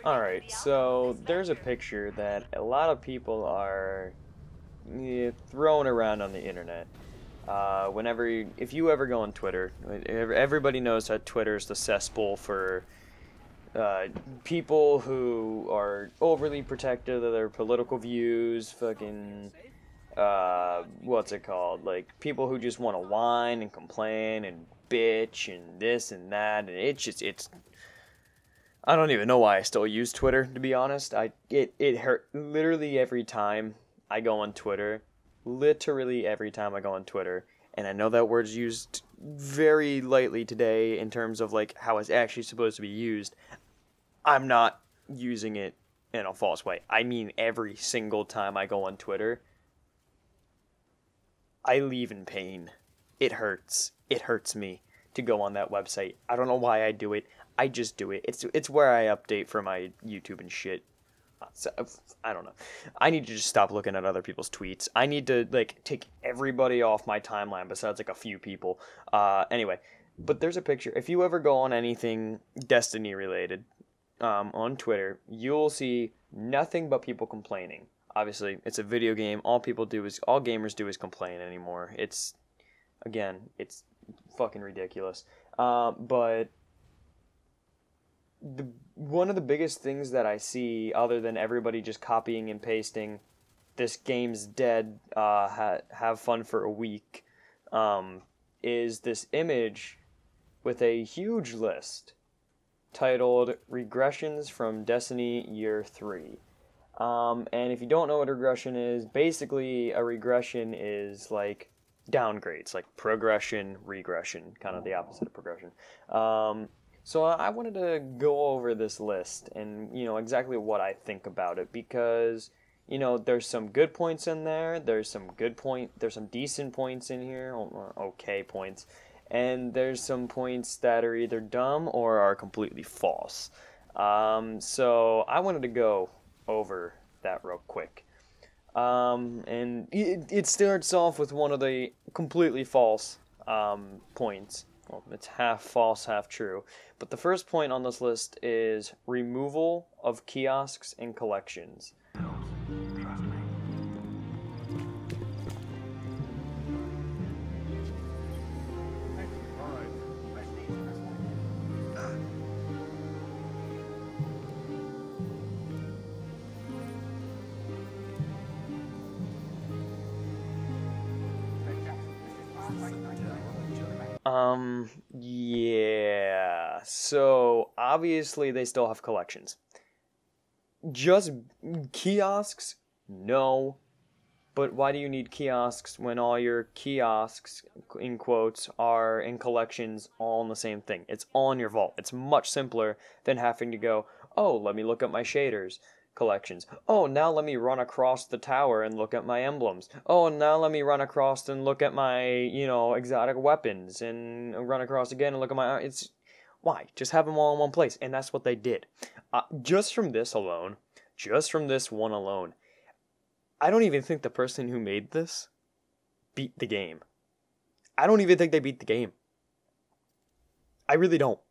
Alright, so there's a picture that a lot of people are throwing around on the internet. If you ever go on Twitter, everybody knows that Twitter's the cesspool for uh, people who are overly protective of their political views, fucking, what's it called? Like, people who just want to whine and complain and bitch and this and that, and it's I don't even know why I still use Twitter, to be honest. It hurt literally every time I go on Twitter. Literally every time I go on Twitter. And I know that word's used very lightly today in terms of like how it's actually supposed to be used. I'm not using it in a false way. I mean every single time I go on Twitter, I leave in pain. It hurts. It hurts me to go on that website. I don't know why I do it. I just do it. It's where I update for my YouTube and shit. So, I don't know. I need to just stop looking at other people's tweets. I need to like take everybody off my timeline besides like a few people. Anyway, but there's a picture. If you ever go on anything Destiny related, on Twitter, you'll see nothing but people complaining. Obviously, it's a video game. All gamers do is complain anymore. It's fucking ridiculous. But one of the biggest things that I see, other than everybody just copying and pasting, this game's dead, have fun for a week, is this image with a huge list titled Regressions from Destiny Year 3. And if you don't know what a regression is, basically a regression is like downgrades, like progression, regression, kind of the opposite of progression. So I wanted to go over this list and, exactly what I think about it because, there's some good points in there, there's some decent points in here, or okay points, and there's some points that are either dumb or are completely false. So I wanted to go over that real quick. And it starts off with one of the completely false points. Well, it's half false, half true. But the first point on this list is removal of kiosks and collections. Yeah. So, obviously they still have collections. Just kiosks? No. But why do you need kiosks when all your kiosks, in quotes, are in collections all in the same thing? It's all in your vault. It's much simpler than having to go, oh, let me look at my shaders collections. Oh, now let me run across the tower and look at my emblems. Oh, now let me run across and look at my, exotic weapons and run across again and look at my... It's... Why? Just have them all in one place. And that's what they did. Just from this one alone, I don't even think the person who made this beat the game. I don't even think they beat the game. I really don't.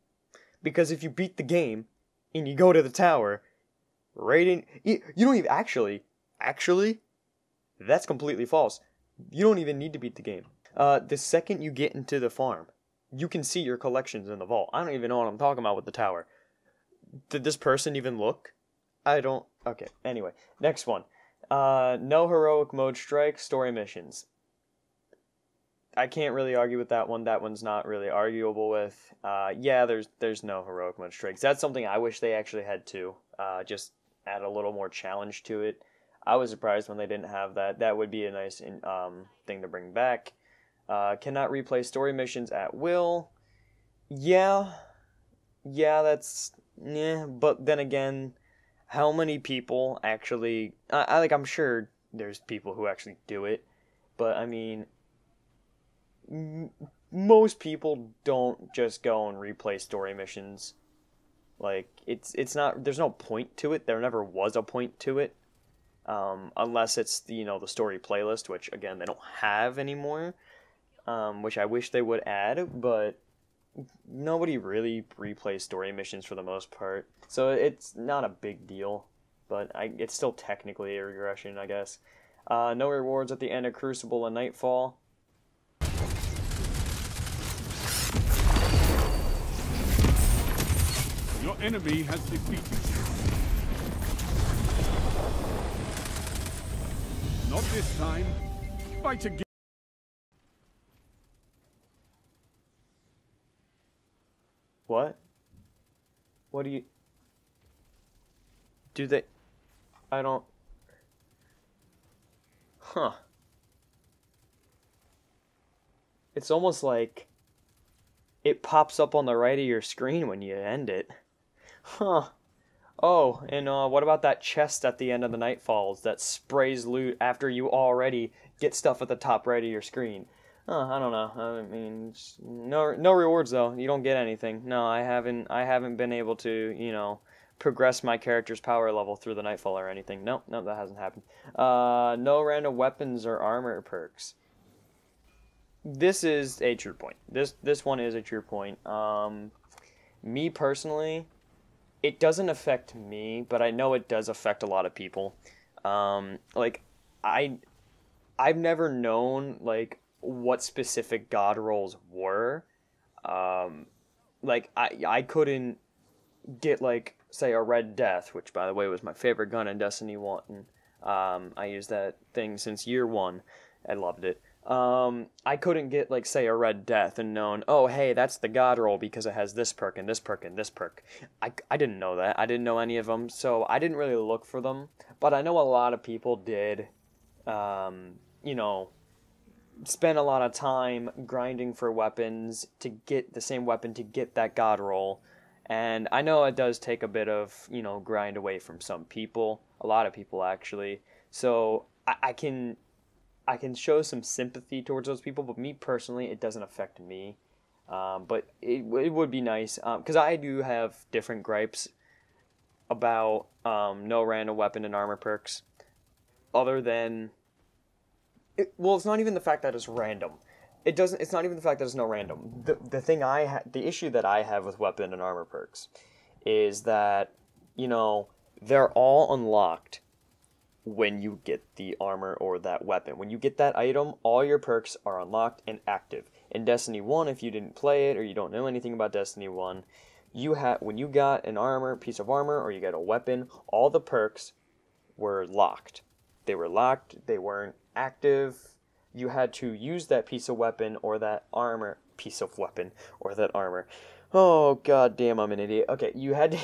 Because if you beat the game and you go to the tower, you don't even actually, that's completely false. You don't even need to beat the game. The second you get into the farm, you can see your collections in the vault. I don't even know what I'm talking about with the tower. Did this person even look? I don't. Okay, anyway, next one. No heroic mode strike, story missions. I can't really argue with that one. That one's not really arguable with. Yeah, there's no heroic mode strikes. That's something I wish they actually had too. Just add a little more challenge to it. I was surprised when they didn't have that. That would be a nice thing to bring back. Cannot replay story missions at will. Yeah, that's yeah. But then again, how many people actually? I'm sure there's people who actually do it, but I mean, most people don't just go and replay story missions. Like it's not. There's no point to it. There never was a point to it, unless it's the story playlist, which again they don't have anymore. Which I wish they would add, but nobody really replays story missions for the most part, so it's not a big deal. But it's still technically a regression, I guess. No rewards at the end of Crucible and Nightfall. Your enemy has defeated you. Not this time. Fight again. What? What do you... Do they... I don't... Huh. It's almost like it pops up on the right of your screen when you end it. Huh. Oh, and what about that chest at the end of the Nightfalls that sprays loot after you already get stuff at the top right of your screen? I don't know. I mean, no rewards though. You don't get anything. No, I haven't been able to, progress my character's power level through the Nightfall or anything. Nope, that hasn't happened. No random weapons or armor perks. This is a true point. This one is a true point. Me personally, it doesn't affect me, but I know it does affect a lot of people. Like I've never known like what specific god rolls were. Like I couldn't get like say a Red Death, which by the way was my favorite gun in Destiny 1. I used that thing since year 1. I loved it. I couldn't get like say a Red Death and known, oh hey, that's the god roll because it has this perk and this perk and this perk. I didn't know that. I didn't know any of them, so I didn't really look for them. But I know a lot of people did, spend a lot of time grinding for weapons to get the same weapon to get that god roll. And I know it does take a bit of, grind away from some people, a lot of people actually. So I can show some sympathy towards those people, but me personally, it doesn't affect me. But it would be nice, because I do have different gripes about no random weapon and armor perks, other than... it's not even the fact that it's random. It's not even the fact that it's no random. The issue that I have with weapon and armor perks is that, they're all unlocked when you get the armor or that weapon. When you get that item, all your perks are unlocked and active. In Destiny 1, if you didn't play it or you don't know anything about Destiny 1, when you got an piece of armor or you got a weapon, all the perks were locked. They were locked, they weren't active. You had to use that piece of weapon or that armor, Oh god damn, I'm an idiot. Okay, you had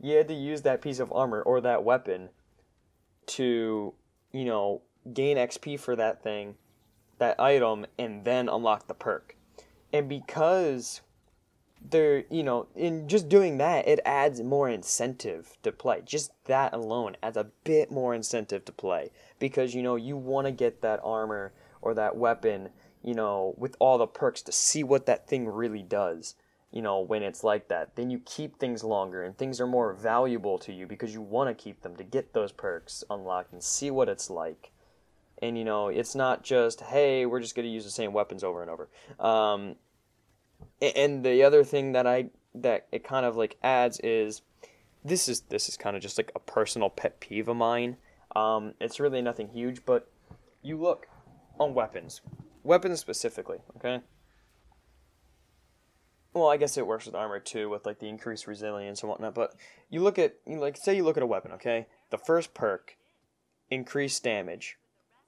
to use that piece of armor or that weapon to, gain XP for that thing, that item, and then unlock the perk. And because in just doing that, it adds more incentive to play. Just that alone adds a bit more incentive to play. Because, you want to get that armor or that weapon, with all the perks to see what that thing really does. When it's like that, then you keep things longer and things are more valuable to you because you want to keep them to get those perks unlocked and see what it's like. And, it's not just, hey, we're just going to use the same weapons over and over. And the other thing that it kind of like adds is, this is kind of just like a personal pet peeve of mine. It's really nothing huge, but you look on weapons specifically, okay? Well, I guess it works with armor too, with like the increased resilience and whatnot. But say you look at a weapon, okay? The first perk, increased damage.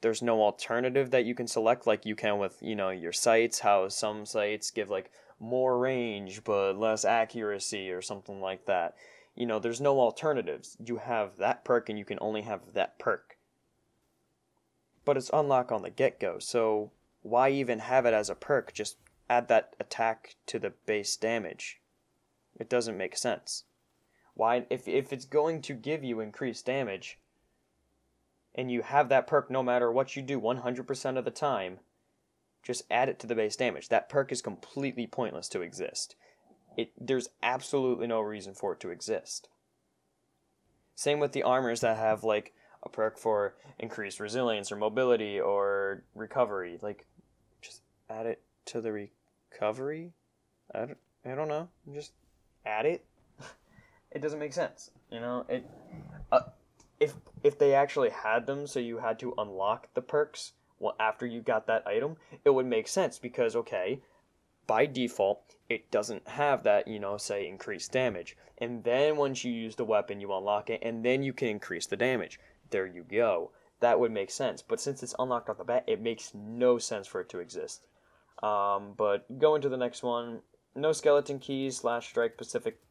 There's no alternative that you can select like you can with your sights. How some sights give like more range but less accuracy or something like that. There's no alternatives. You have that perk and you can only have that perk. But it's unlocked on the get-go, so why even have it as a perk? Just add that attack to the base damage. It doesn't make sense. Why, if it's going to give you increased damage, and you have that perk no matter what you do 100% of the time, just add it to the base damage. That perk is completely pointless to exist. There's absolutely no reason for it to exist. Same with the armors that have like a perk for increased resilience or mobility or recovery. Like, just add it to the recovery? I don't know. Just add it. It doesn't make sense. Uh, if they actually had them, so you had to unlock the perks after you got that item, it would make sense because okay, by default, it doesn't have that, say increased damage. And then once you use the weapon, you unlock it, and then you can increase the damage. There you go. That would make sense. But since it's unlocked off the bat, it makes no sense for it to exist. But going to the next one, no skeleton keys / strike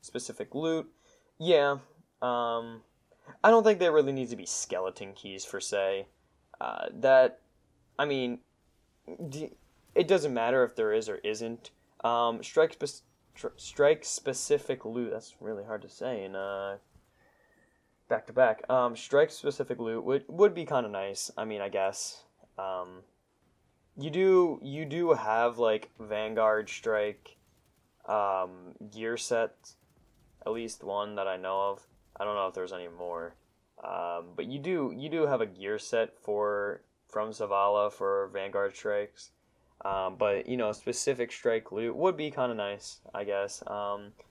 specific loot. Yeah. I don't think there really needs to be skeleton keys per se. I mean, it doesn't matter if there is or isn't. Strike specific loot. That's really hard to say in back to back. Strike specific loot would be kind of nice. I mean, I guess. You do have like Vanguard Strike gear set, at least one that I know of. I don't know if there's any more. But you do have a gear set from Zavala for Vanguard Strikes. But specific strike loot would be kind of nice, I guess.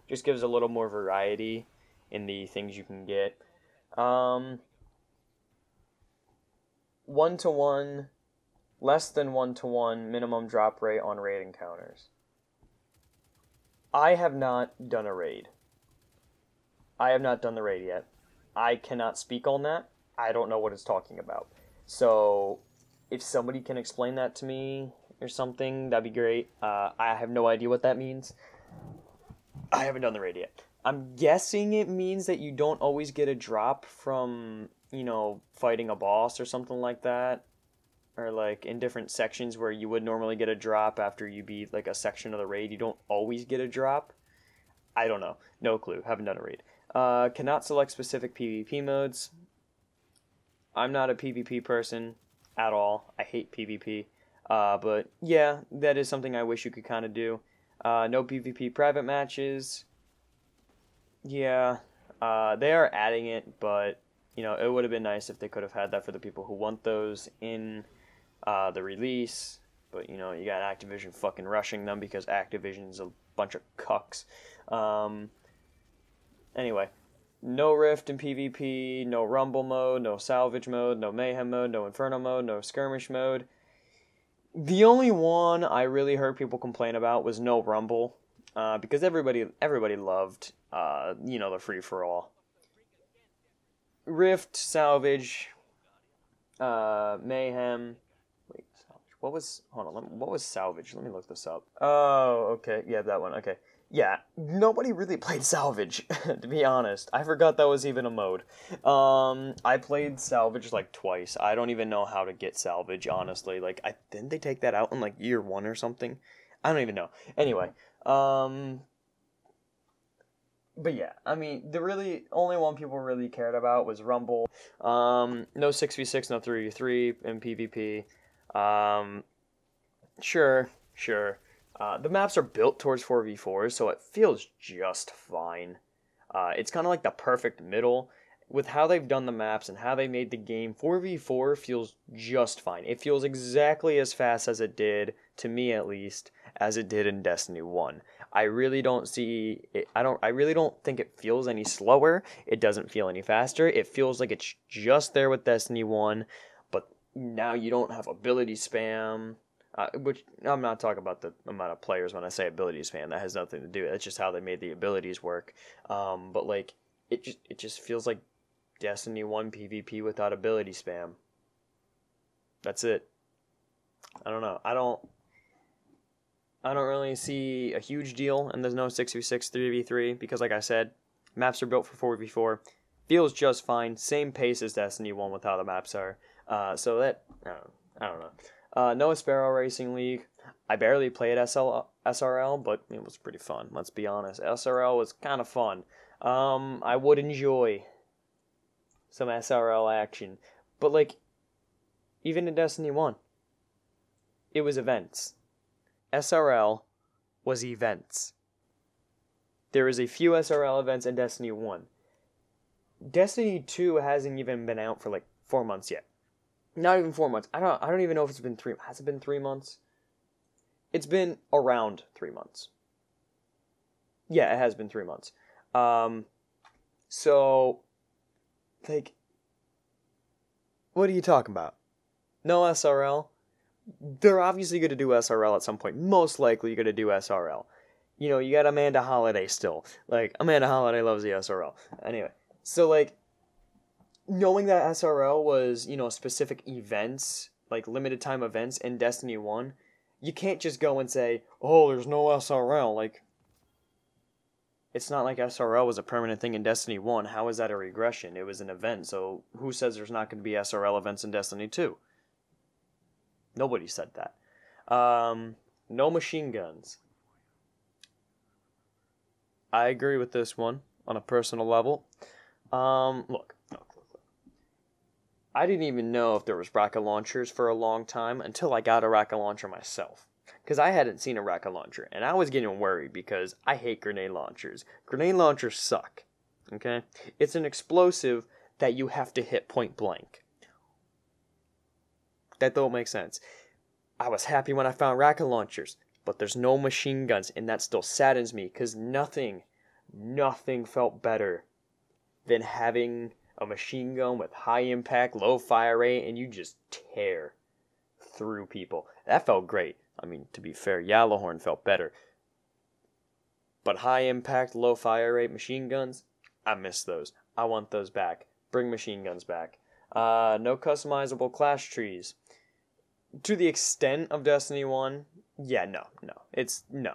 Just gives a little more variety in the things you can get. 1-to-1, less than 1-to-1 minimum drop rate on raid encounters. I have not done a raid. I have not done the raid yet. I cannot speak on that. I don't know what it's talking about. So, if somebody can explain that to me or something, that'd be great. I have no idea what that means. I haven't done the raid yet. I'm guessing it means that you don't always get a drop from, fighting a boss or something like that. Or like in different sections where you would normally get a drop after you beat like a section of the raid, you don't always get a drop. I don't know. No clue. Haven't done a raid. Cannot select specific PvP modes. I'm not a PvP person at all. I hate PvP. But yeah, that is something I wish you could kind of do. No PvP private matches. Yeah, they are adding it, but it would have been nice if they could have had that for the people who want those in the release. But you got Activision fucking rushing them because Activision's a bunch of cucks. Anyway, no Rift in PvP, no Rumble mode, no Salvage mode, no Mayhem mode, no Inferno mode, no Skirmish mode. The only one I really heard people complain about was no Rumble, because everybody loved, the free-for-all. Rift, Salvage, Mayhem. Wait, Salvage. What was Salvage? Let me look this up. Oh, okay. Yeah, that one. Okay. Yeah, nobody really played Salvage, to be honest. I forgot that was even a mode. I played Salvage like twice. I don't even know how to get Salvage, honestly. Like, didn't they take that out in like year 1 or something? I don't even know. Anyway, but yeah, I mean, the really only one people really cared about was Rumble. No 6v6, no 3v3 in PvP. Sure. The maps are built towards 4v4, so it feels just fine. It's kind of like the perfect middle. With how they've done the maps and how they made the game, 4v4 feels just fine. It feels exactly as fast as it did, to me at least, as it did in Destiny 1. I really don't see it, I really don't think it feels any slower. It doesn't feel any faster. It feels like it's just there with Destiny 1, but now you don't have ability spam. Which I'm not talking about the amount of players when I say ability spam. That has nothing to do with it. It's just how they made the abilities work. But like it just feels like Destiny 1 PvP without ability spam. That's it. I don't know. I don't really see a huge deal, and there's no 6v6, 3v3 because, like I said, maps are built for 4v4. Feels just fine. Same pace as Destiny 1 with how the maps are. So that I don't know. No Sparrow Racing League. I barely played SRL, but it was pretty fun, let's be honest. SRL was kind of fun. I would enjoy some SRL action. But, like, even in Destiny 1, it was events. SRL was events. There is a few SRL events in Destiny 1. Destiny 2 hasn't even been out for, like, 4 months yet. Not even 4 months. I don't even know if it's been 3. Has it been 3 months? It's been around 3 months. Yeah, it has been 3 months. So, like, what are you talking about? No SRL? They're obviously going to do SRL at some point. Most likely going to do SRL. You know, you got Amanda Holiday still. Like, Amanda Holiday loves the SRL. Anyway, so, like, knowing that SRL was, you know, specific events, like limited time events in Destiny 1, you can't just go and say, oh, there's no SRL. Like, it's not like SRL was a permanent thing in Destiny 1. How is that a regression? It was an event, so who says there's not going to be SRL events in Destiny 2? Nobody said that. No machine guns. I agree with this one on a personal level. Look. I didn't even know if there was rocket launchers for a long time until I got a rocket launcher myself. Because I hadn't seen a rocket launcher, and I was getting worried because I hate grenade launchers. Grenade launchers suck, okay? It's an explosive that you have to hit point blank. That don't make sense. I was happy when I found rocket launchers, but there's no machine guns, and that still saddens me, because nothing felt better than having a machine gun with high impact, low fire rate, and you just tear through people. That felt great. I mean, to be fair, Yellowhorn felt better. But high impact, low fire rate machine guns, I miss those. I want those back. Bring machine guns back. No customizable class trees. To the extent of Destiny 1, yeah, no. It's, no.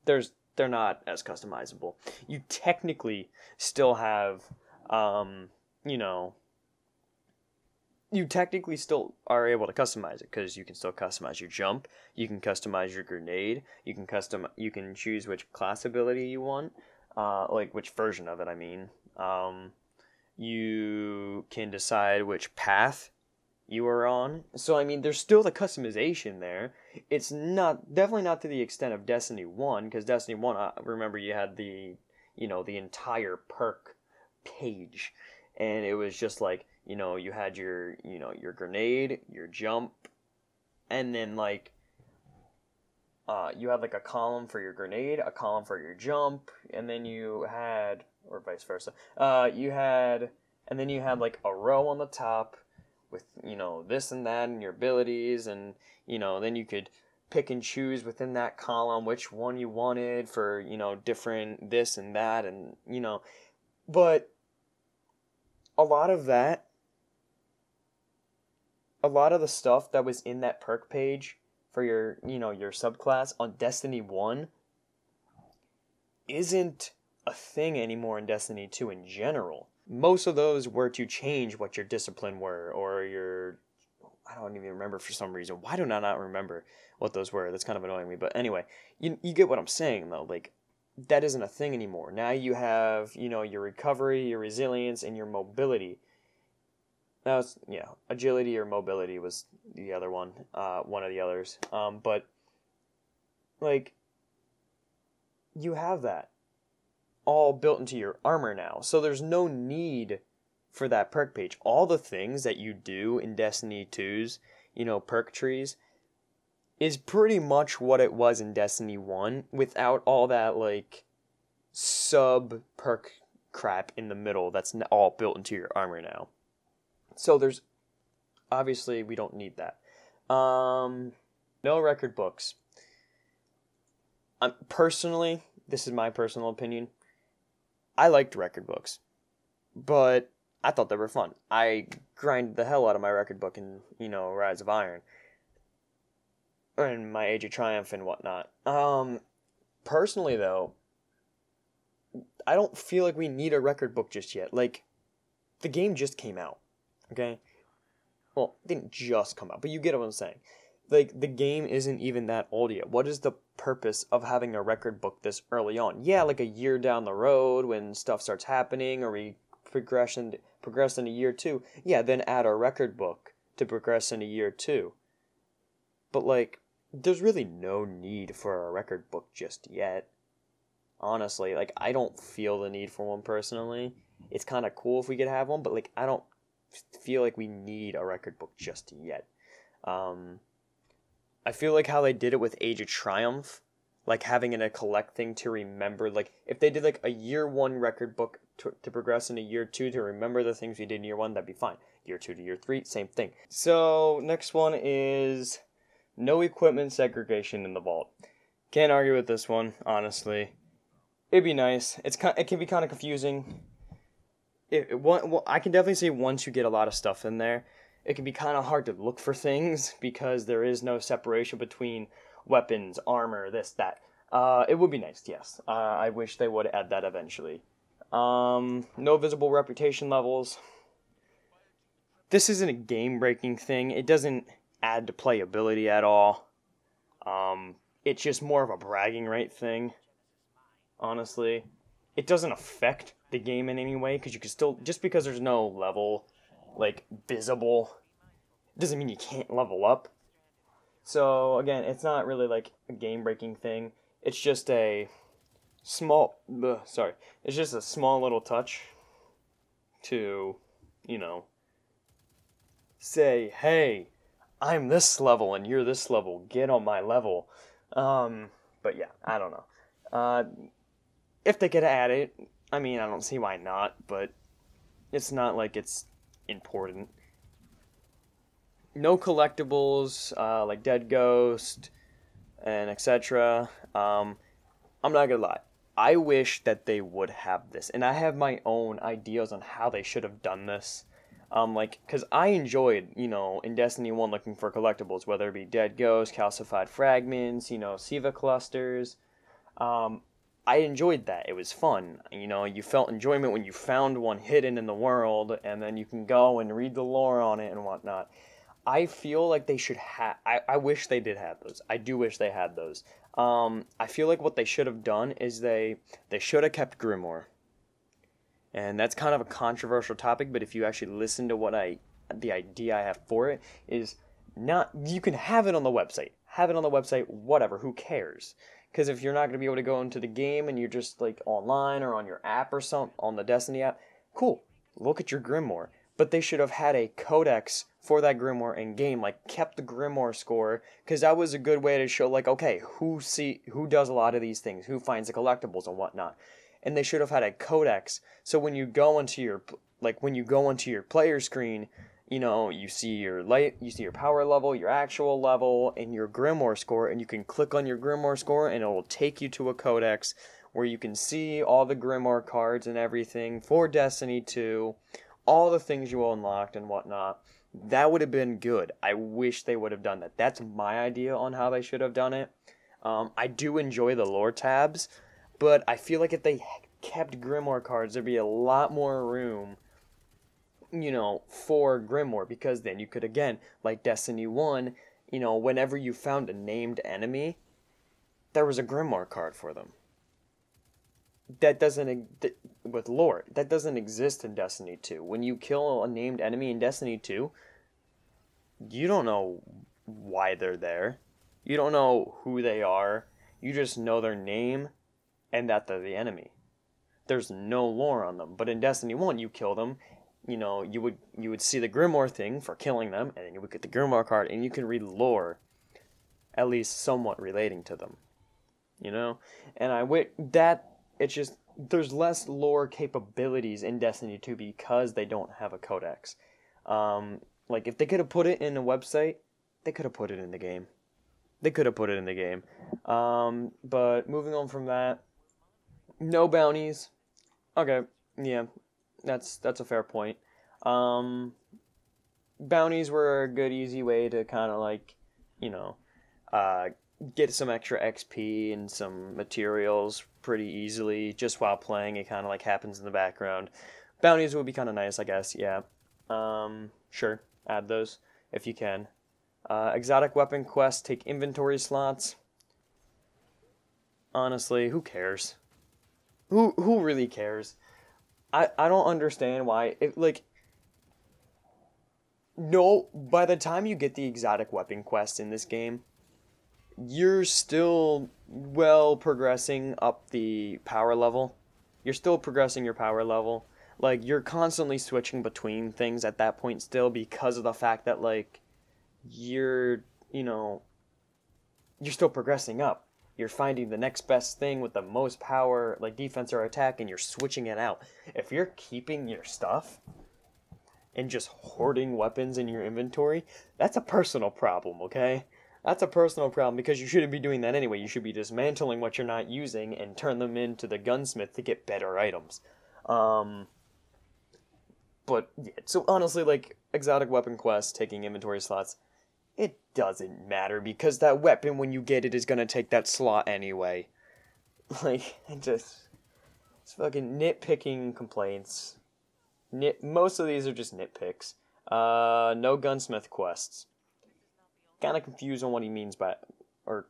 They're not as customizable. You technically still have, you technically still are able to customize it, because you can still customize your jump, you can customize your grenade, you can choose which class ability you want, like which version of it, I mean. You can decide which path you are on. So I mean, there's still the customization there. It's definitely not to the extent of Destiny 1, because Destiny 1, remember, you had the entire perk page, and it was just like, you had your grenade, your jump, and then like you had like a column for your grenade, a column for your jump, and then you had, or vice versa, and then you had like a row on the top with, this and that and your abilities, and, then you could pick and choose within that column which one you wanted for, different this and that, and, but a lot of the stuff that was in that perk page for your subclass on Destiny 1 isn't a thing anymore in Destiny 2 in general. Most of those were to change what your discipline were, or your, I don't even remember for some reason. Why do I not remember what those were? That's kind of annoying me. But anyway, you get what I'm saying, though. Like, that isn't a thing anymore. Now you have, your recovery, your resilience, and your mobility. Now, agility or mobility was the other one, one of the others. But, like, you have that all built into your armor now. So there's no need for that perk page. All the things that you do in Destiny 2's, perk trees is pretty much what it was in Destiny 1 without all that, like, sub perk crap in the middle that's all built into your armor now. So there's, obviously, we don't need that. No record books. Personally, this is my personal opinion, I liked record books, but I thought they were fun. I grinded the hell out of my record book in, Rise of Iron, and my Age of Triumph and whatnot. Personally, though, I don't feel like we need a record book just yet. Like, the game just came out, okay? Well, it didn't just come out, but you get what I'm saying. Like, the game isn't even that old yet. What is the purpose of having a record book this early on? Yeah, like a year down the road when stuff starts happening, or we progress in a year 2. Yeah, then add a record book to progress in a year 2. But, like, there's really no need for a record book just yet. Honestly, like, I don't feel the need for one personally. It's kind of cool if we could have one, but, like, I don't feel like we need a record book just yet. I feel like how they did it with Age of Triumph like having it a collect thing to remember. Like if they did like a year 1 record book to progress into year 2 to remember the things we did in year 1, that'd be fine. Year 2 to year 3, same thing. So next one is no equipment segregation in the vault. Can't argue with this one, honestly. It'd be nice. It can be kind of confusing. I can definitely say once you get a lot of stuff in there, it can be kind of hard to look for things because there is no separation between weapons, armor, this, that. It would be nice, yes. I wish they would add that eventually. No visible reputation levels. This isn't a game-breaking thing. It doesn't add to playability at all. It's just more of a bragging right thing, honestly. It doesn't affect the game in any way, because you can still, just because there's no level, like, visible, doesn't mean you can't level up. So, again, it's not really, like, a game-breaking thing. It's just a it's just a small little touch to, you know, say, hey, I'm this level and you're this level, get on my level. But yeah, I don't know. If they could add it, I mean, I don't see why not, but it's not like it's important. No collectibles, like Dead Ghost and etc. I'm not gonna lie. I wish that they would have this, and I have my own ideas on how they should have done this. Because I enjoyed, in Destiny 1 looking for collectibles, whether it be Dead Ghost, Calcified Fragments, Siva Clusters. I enjoyed that. It was fun. You felt enjoyment when you found one hidden in the world, and then you can go and read the lore on it and whatnot. I feel like they should have... I wish they did have those. I do wish they had those. I feel like what they should have done is they should have kept Grimoire. And that's kind of a controversial topic, but if you actually listen to the idea I have for it is not, you can have it on the website. Have it on the website, whatever, who cares? Because if you're not going to be able to go into the game and you're just like online or on your app or something, on the Destiny app, cool, look at your Grimoire. But they should have had a codex for that Grimoire in game, like kept the Grimoire score, because that was a good way to show, like, okay, who does a lot of these things, who finds the collectibles and whatnot. And they should have had a codex, so when you go into your player screen, you see your power level, your actual level, and your Grimoire score, and you can click on your Grimoire score, and it will take you to a codex where you can see all the Grimoire cards and everything for Destiny 2, all the things you unlocked and whatnot. That would have been good. I wish they would have done that. That's my idea on how they should have done it. I do enjoy the lore tabs, but I feel like if they kept Grimoire cards, there'd be a lot more room, for Grimoire, because then you could, again, like Destiny 1, whenever you found a named enemy, there was a Grimoire card for them. That doesn't, with lore, that doesn't exist in Destiny 2. When you kill a named enemy in Destiny 2, you don't know why they're there. You don't know who they are. You just know their name and that they're the enemy. There's no lore on them. But in Destiny 1, you kill them, you would see the Grimoire thing for killing them, and then you would get the Grimoire card, and you can read lore, at least somewhat relating to them. And it's just, there's less lore capabilities in Destiny 2 because they don't have a codex. Like, if they could have put it in a website, they could have put it in the game. But moving on from that, no bounties. Okay, yeah, that's a fair point. Bounties were a good, easy way to kind of like, get some extra XP and some materials pretty easily just while playing. It kind of like happens in the background. Bounties would be kind of nice, I guess, yeah. Sure, add those if you can. Exotic weapon quests take inventory slots. Honestly, who cares? Who really cares? I don't understand why. By the time you get the exotic weapon quest in this game, you're still progressing up the power level. You're still progressing your power level. Like, you're constantly switching between things at that point still because of the fact that, like, you're still progressing up. You're finding the next best thing with the most power, like defense or attack, and you're switching it out. If you're keeping your stuff and just hoarding weapons in your inventory, that's a personal problem, okay? That's a personal problem because you shouldn't be doing that anyway. You should be dismantling what you're not using and turn them into the gunsmith to get better items. But, yeah, so honestly, like, exotic weapon quests, taking inventory slots, it doesn't matter because that weapon, when you get it, is going to take that slot anyway. Like, it's fucking nitpicking complaints. Most of these are just nitpicks. No gunsmith quests. Kind of confused on what he means by, or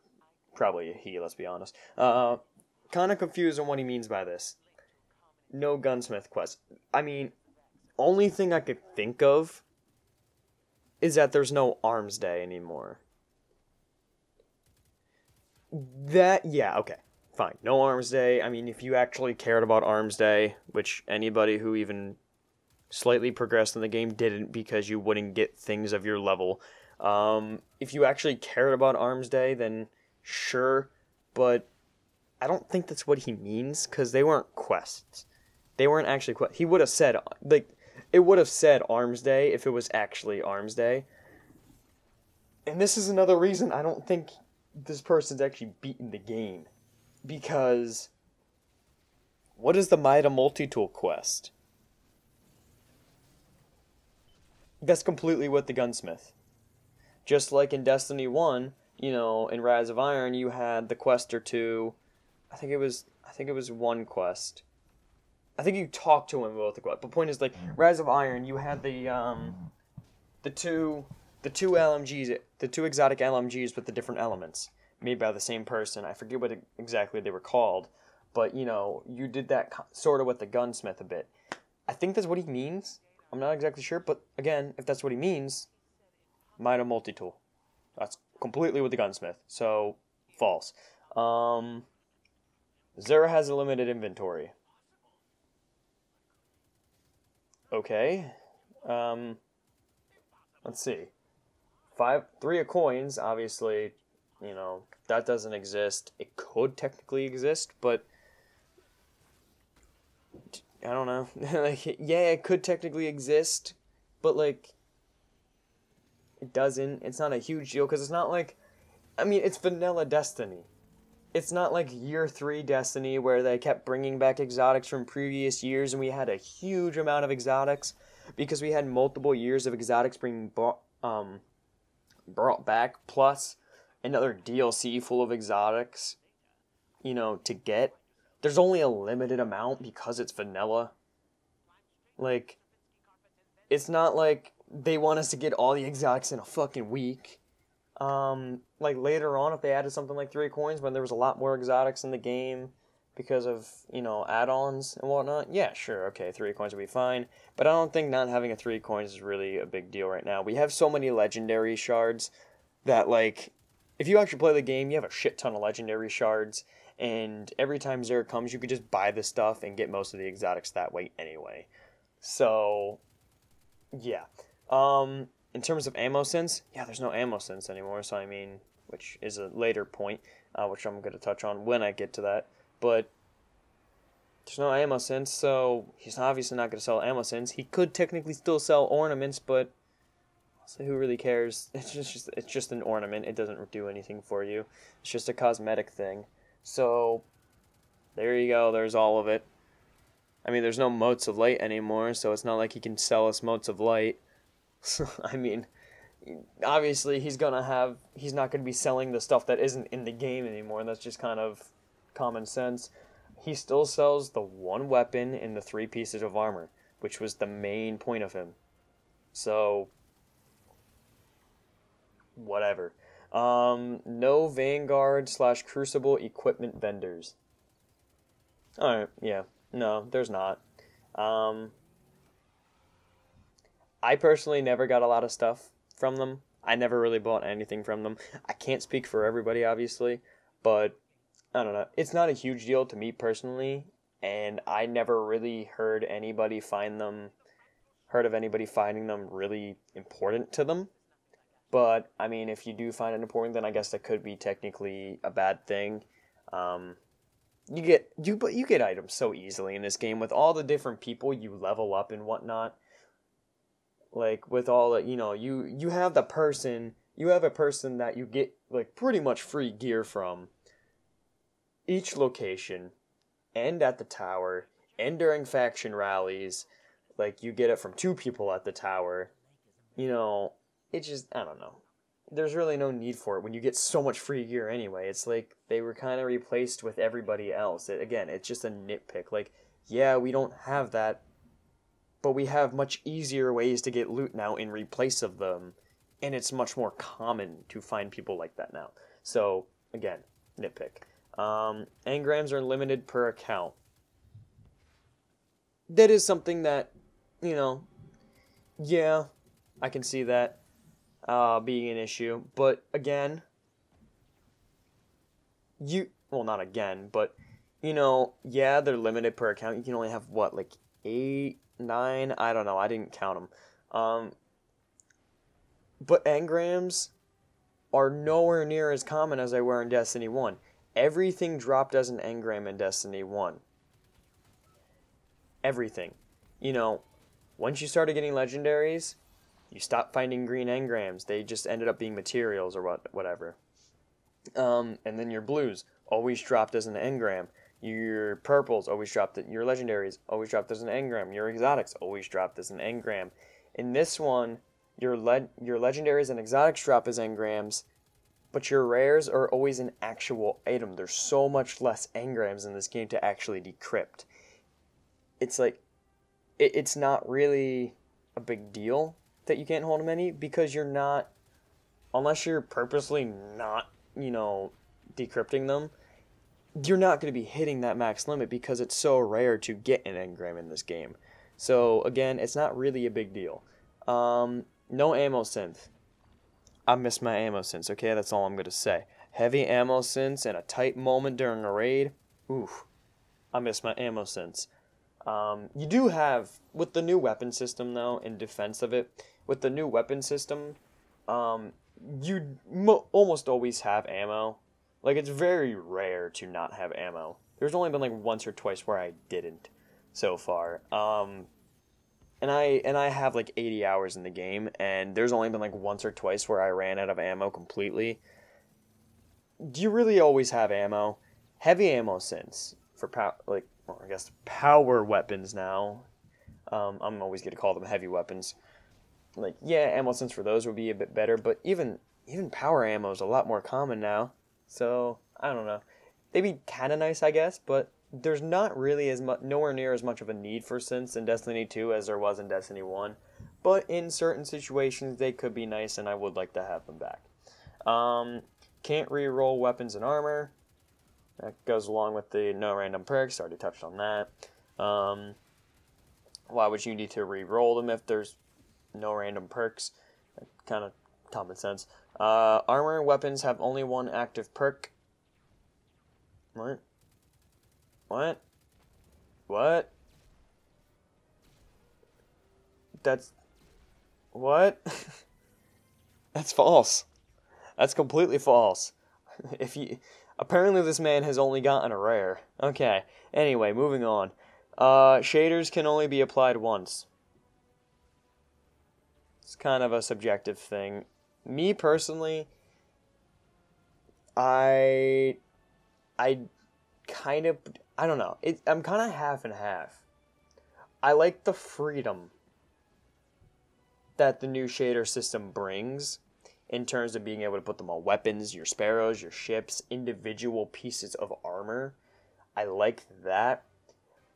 probably he, let's be honest. Kind of confused on what he means by this. No gunsmith quests. I mean, only thing I could think of is that there's no Arms Day anymore. Yeah, okay, fine. No Arms Day. I mean, if you actually cared about Arms Day, which anybody who even slightly progressed in the game didn't because you wouldn't get things of your level. If you actually cared about Arms Day, then sure, but I don't think that's what he means, because they weren't quests. They weren't actually quests. He would have said, like, it would have said Arms Day if it was actually Arms Day. And this is another reason I don't think this person's actually beaten the game. Because what is the Mida Multi-Tool quest? That's completely with the gunsmith. Just like in Destiny 1, you know, in Rise of Iron, you had the quest or two. I think it was one quest. I think you talked to him about the quest. But the point is, like, Rise of Iron, you had the two LMGs, the two exotic LMGs with the different elements, made by the same person. I forget what exactly they were called, but, you know, you did that sort of with the gunsmith a bit. I think that's what he means. I'm not exactly sure, but again, if that's what he means, Mida Multi-Tool. That's completely with the gunsmith, so false. Zera has a limited inventory. Okay. Let's see. 3 of coins, obviously, you know, that doesn't exist. It could technically exist, but I don't know. Like, yeah, it could technically exist, but, like, it doesn't. It's not a huge deal, because it's not like, I mean, it's vanilla Destiny. It's not like year 3 Destiny where they kept bringing back exotics from previous years and we had a huge amount of exotics because we had multiple years of exotics being brought back, plus another DLC full of exotics, you know, to get. There's only a limited amount because it's vanilla. Like, it's not like they want us to get all the exotics in a fucking week. Like later on, if they added something like 3 coins when there was a lot more exotics in the game because of, you know, add-ons and whatnot, yeah, sure, okay, 3 coins would be fine. But I don't think not having a 3 coins is really a big deal right now. We have so many legendary shards that, like, if you actually play the game, you have a shit ton of legendary shards, and every time Zera comes, you could just buy the stuff and get most of the exotics that way anyway. So, yeah. In terms of ammo sense, yeah, there's no ammo sense anymore, so I mean, which is a later point, which I'm going to touch on when I get to that, but there's no ammo sense, so he's obviously not going to sell ammo sense. He could technically still sell ornaments, but so who really cares? It's just an ornament. It doesn't do anything for you. It's just a cosmetic thing. So there you go. There's all of it. I mean, there's no motes of light anymore, so it's not like he can sell us motes of light. I mean, obviously he's not going to be selling the stuff that isn't in the game anymore, and that's just kind of common sense. He still sells the 1 weapon and the 3 pieces of armor, which was the main point of him. So, whatever. No Vanguard / Crucible equipment vendors. Alright, yeah. No, there's not. I personally never got a lot of stuff from them. I never really bought anything from them. I can't speak for everybody, obviously, but I don't know. It's not a huge deal to me personally, and I never really heard of anybody finding them really important to them. But, I mean, if you do find it important, then I guess that could be technically a bad thing. But you get items so easily in this game with all the different people you level up and whatnot. Like with all the, you have a person that you get like pretty much free gear from each location and at the tower and during faction rallies. Like you get it from 2 people at the tower. It just, I don't know. There's really no need for it when you get so much free gear anyway. It's like they were kind of replaced with everybody else. It's just a nitpick. Like, yeah, we don't have that, but we have much easier ways to get loot now in replace of them, and it's much more common to find people like that now. So, again, nitpick. Engrams are limited per account. That is something that, yeah, I can see that being an issue. But again, not again, but, yeah, they're limited per account. You can only have, what, like 8, 9? I don't know. I didn't count them. But engrams are nowhere near as common as they were in Destiny 1. Everything dropped as an engram in Destiny 1. Everything. Once you started getting legendaries, you stopped finding green engrams. They just ended up being materials or whatever. And then your blues always dropped as an engram. Your purples always dropped it. Your legendaries always dropped as an engram. Your exotics always dropped as an engram. In this one, your legendaries and exotics drop as engrams, but your rares are always an actual item. There's so much less engrams in this game to actually decrypt. It's like, it's not really a big deal that you can't hold many, because you're not, unless you're purposely not, decrypting them, you're not going to be hitting that max limit because it's so rare to get an engram in this game. So again, it's not really a big deal. No ammo synth. I miss my ammo synths, okay? That's all I'm going to say. Heavy ammo synths in a tight moment during a raid. Oof. I miss my ammo synths. You do have, with the new weapon system though, in defense of it, with the new weapon system, you almost always have ammo. Like, it's very rare to not have ammo. There's only been like once or twice where I didn't so far. And I have like 80 hours in the game, and there's only been like once or twice where I ran out of ammo completely. Do you really always have ammo? Heavy ammo synths for power weapons now. I'm always going to call them heavy weapons. Like, yeah, ammo synths for those would be a bit better, but even power ammo is a lot more common now. So, I don't know. They'd be kind of nice, I guess, but there's not really nowhere near as much of a need for synths in Destiny 2 as there was in Destiny 1. But in certain situations, they could be nice, and I would like to have them back. Can't re-roll weapons and armor. That goes along with the no random perks. Already touched on that. Why would you need to re-roll them if there's no random perks? Kind of common sense. Armor and weapons have only one active perk. What? That's... What? That's false. That's completely false. Apparently this man has only gotten a rare. Okay, anyway, moving on. Shaders can only be applied once. It's kind of a subjective thing. Me personally, I kind of, I don't know. I'm kind of half and half. I like the freedom that the new shader system brings in terms of being able to put them on weapons, your sparrows, your ships, individual pieces of armor. I like that.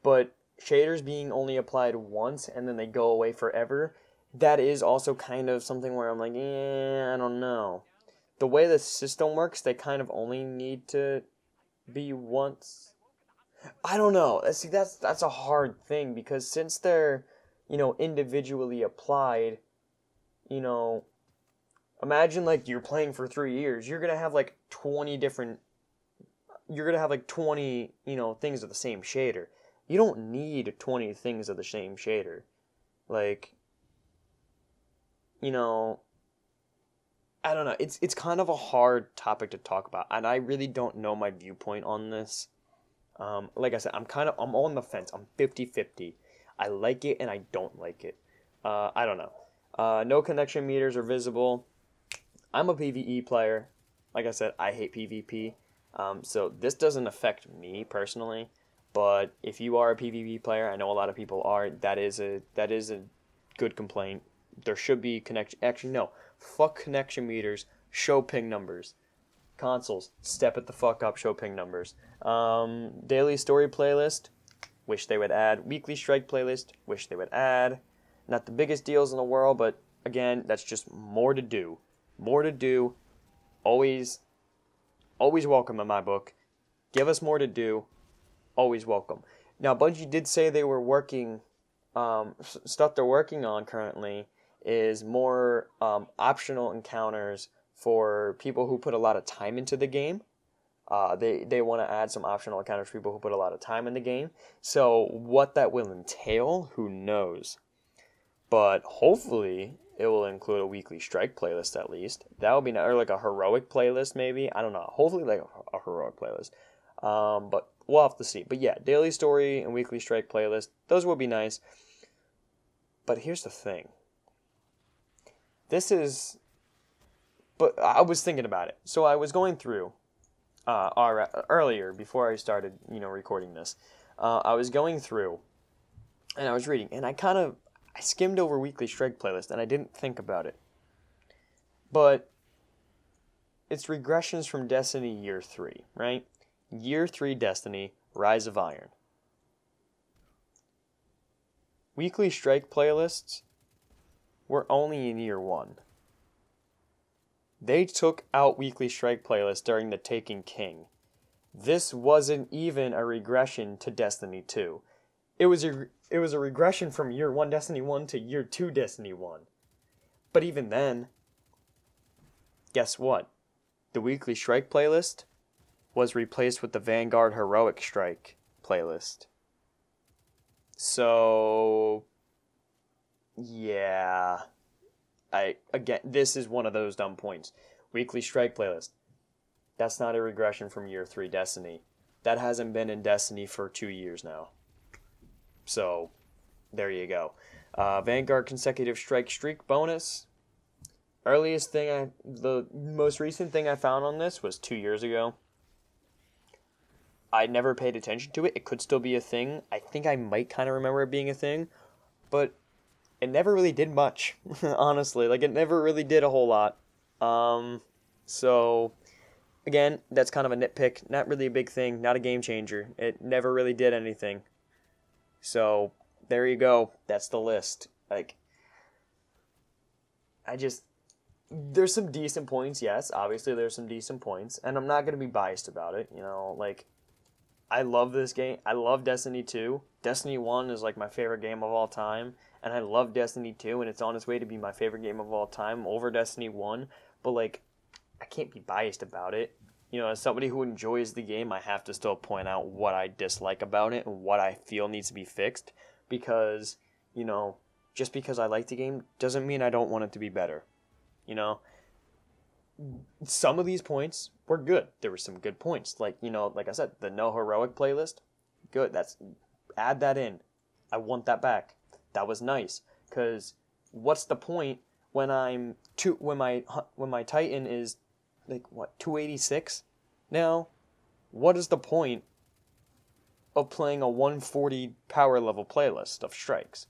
But shaders being only applied once and then they go away forever, that is also kind of something where I'm like, I don't know. The way the system works, they kind of only need to be once. I don't know. See, that's a hard thing, because since they're, individually applied, imagine like you're playing for 3 years. You're gonna have like 20 different. You're gonna have like 20, things of the same shader. You don't need 20 things of the same shader. Like, I don't know. It's kind of a hard topic to talk about, and I really don't know my viewpoint on this. Like I said, I'm on the fence. I'm 50-50. I like it and I don't like it. I don't know. No connection meters are visible. I'm a PvE player. Like I said, I hate PvP. So this doesn't affect me personally. But if you are a PvP player, I know a lot of people are. That is a good complaint. There should be connection. Actually, no. Fuck connection meters. Show ping numbers. Consoles, step it the fuck up. Show ping numbers. Daily story playlist. Wish they would add. Weekly strike playlist. Wish they would add. Not the biggest deals in the world, but again, that's just more to do. More to do. Always welcome in my book. Give us more to do. Always welcome. Now, Bungie did say they were working, stuff they're working on currently is more optional encounters for people who put a lot of time into the game. They want to add some optional encounters for people who put a lot of time in the game. So what that will entail, who knows? But hopefully it will include a weekly strike playlist at least. That would be or like a heroic playlist maybe. I don't know. Hopefully like a heroic playlist. But we'll have to see. But yeah, daily story and weekly strike playlist. Those would be nice. But here's the thing. But I was thinking about it. So I was going through earlier before I started, recording this. I was going through and I was reading, and I skimmed over weekly strike playlist, and I didn't think about it. But it's Regressions from Destiny Year 3, right? Year 3 Destiny, Rise of Iron. Weekly strike playlists were only in Year 1. They took out weekly strike playlists during the Taken King. This wasn't even a regression to Destiny 2. It was a regression from Year 1 Destiny 1 to Year 2 Destiny 1. But even then, guess what? The weekly strike playlist was replaced with the Vanguard Heroic Strike playlist. So, yeah. Again, this is one of those dumb points. Weekly strike playlist. That's not a regression from Year 3 Destiny. That hasn't been in Destiny for 2 years now. So, there you go. Vanguard consecutive strike streak bonus. The most recent thing I found on this was 2 years ago. I never paid attention to it. It could still be a thing. I think I might kind of remember it being a thing. But it never really did much, honestly. Like, it never really did a whole lot. So, again, that's kind of a nitpick. Not really a big thing. Not a game changer. It never really did anything. So, there you go. That's the list. Like, there's some decent points, yes. Obviously, there's some decent points. And I'm not going to be biased about it. Like, I love this game. I love Destiny 2. Destiny 1 is, like, my favorite game of all time. And I love Destiny 2, and it's on its way to be my favorite game of all time over Destiny 1. But, like, I can't be biased about it. As somebody who enjoys the game, I have to still point out what I dislike about it and what I feel needs to be fixed. Because, just because I like the game doesn't mean I don't want it to be better. Some of these points were good. There were some good points. Like, like I said, the no heroic playlist, good. Add that in. I want that back. That was nice. Because what's the point when my Titan is like 286 now? What is the point of playing a 140 power level playlist of strikes?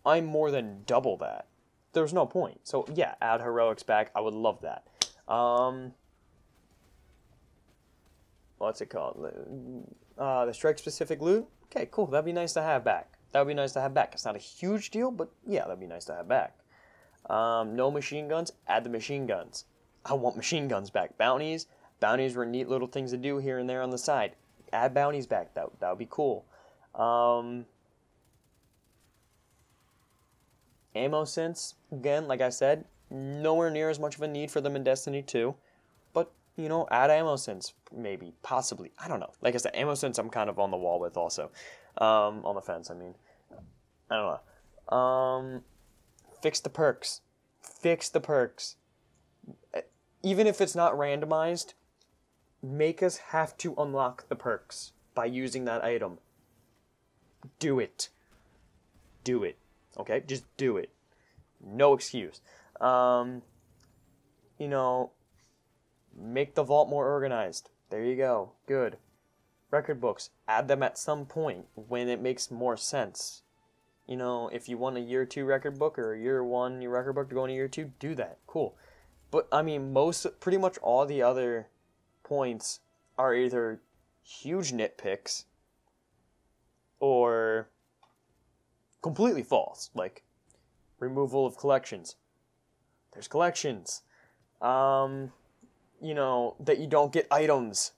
I'm more than double that. There's no point. So yeah, add heroics back. I would love that. What's it called? The strike specific loot. Okay, cool. That'd be nice to have back. It's not a huge deal, but yeah, that'd be nice to have back. No machine guns. Add the machine guns. I want machine guns back. Bounties were neat little things to do here and there on the side. Add bounties back. That would be cool. Ammo synths, again, like I said, nowhere near as much of a need for them in Destiny 2. But, add ammo synths, maybe, possibly. I don't know. Like I said, ammo synths I'm kind of on the wall with also. On the fence, I mean. I don't know. Fix the perks. Even if it's not randomized, make us have to unlock the perks by using that item. Do it. Do it. Okay? Just do it. No excuse. You know, make the vault more organized. There you go. Good. Record books. Add them at some point when it makes more sense. You know, if you want a year 2 record book or a year 1 your record book to go into year 2, do that. Cool. But, I mean, pretty much all the other points are either huge nitpicks or completely false. Like, removal of collections. There's collections. You know, that you don't get items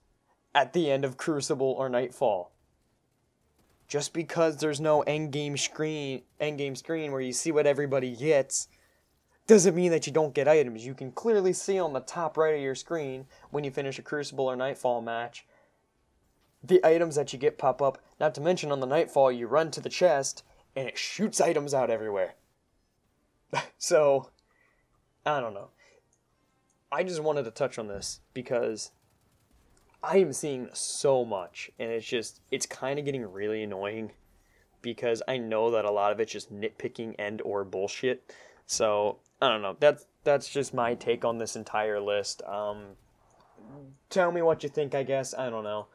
at the end of Crucible or Nightfall. Just because there's no endgame screen where you see what everybody gets, doesn't mean that you don't get items. You can clearly see on the top right of your screen when you finish a Crucible or Nightfall match the items that you get pop up. Not to mention on the Nightfall you run to the chest and it shoots items out everywhere. So, I don't know. I just wanted to touch on this because I am seeing so much and it's kind of getting really annoying because I know that a lot of it's just nitpicking and or bullshit. So, I don't know. That's just my take on this entire list. Tell me what you think, I guess. I don't know.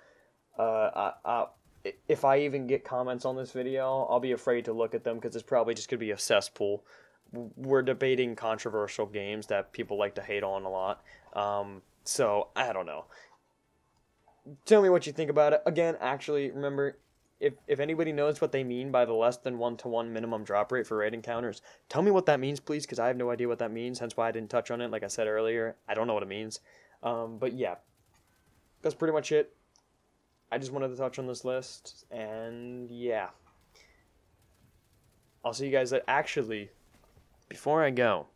If I even get comments on this video, I'll be afraid to look at them because it's probably just going to be a cesspool. We're debating controversial games that people like to hate on a lot. So, I don't know. Tell me what you think about it. Again, actually, remember, if anybody knows what they mean by the less than 1-to-1 minimum drop rate for raid encounters, tell me what that means, please, because I have no idea what that means, hence why I didn't touch on it. Like I said earlier, I don't know what it means. But yeah, that's pretty much it. I just wanted to touch on this list, and yeah. I'll see you guys at, actually, before I go,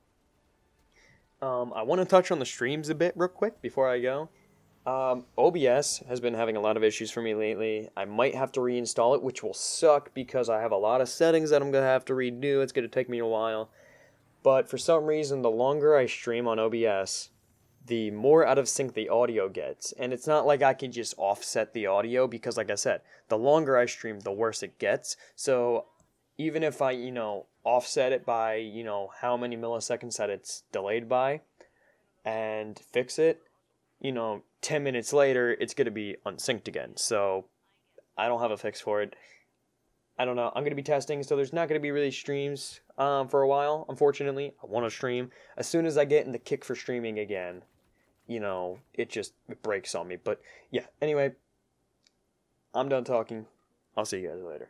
I want to touch on the streams a bit real quick before I go. OBS has been having a lot of issues for me lately. I might have to reinstall it, which will suck because I have a lot of settings that I'm going to have to redo. It's going to take me a while. But for some reason, the longer I stream on OBS, the more out of sync the audio gets. And it's not like I can just offset the audio because, like I said, the longer I stream, the worse it gets. So even if I, offset it by, how many milliseconds that it's delayed by and fix it, 10 minutes later, it's going to be unsynced again. So I don't have a fix for it. I don't know. I'm going to be testing, so there's not going to be really streams for a while, unfortunately. I want to stream. As soon as I get in the kick for streaming again, it breaks on me. But yeah, anyway, I'm done talking. I'll see you guys later.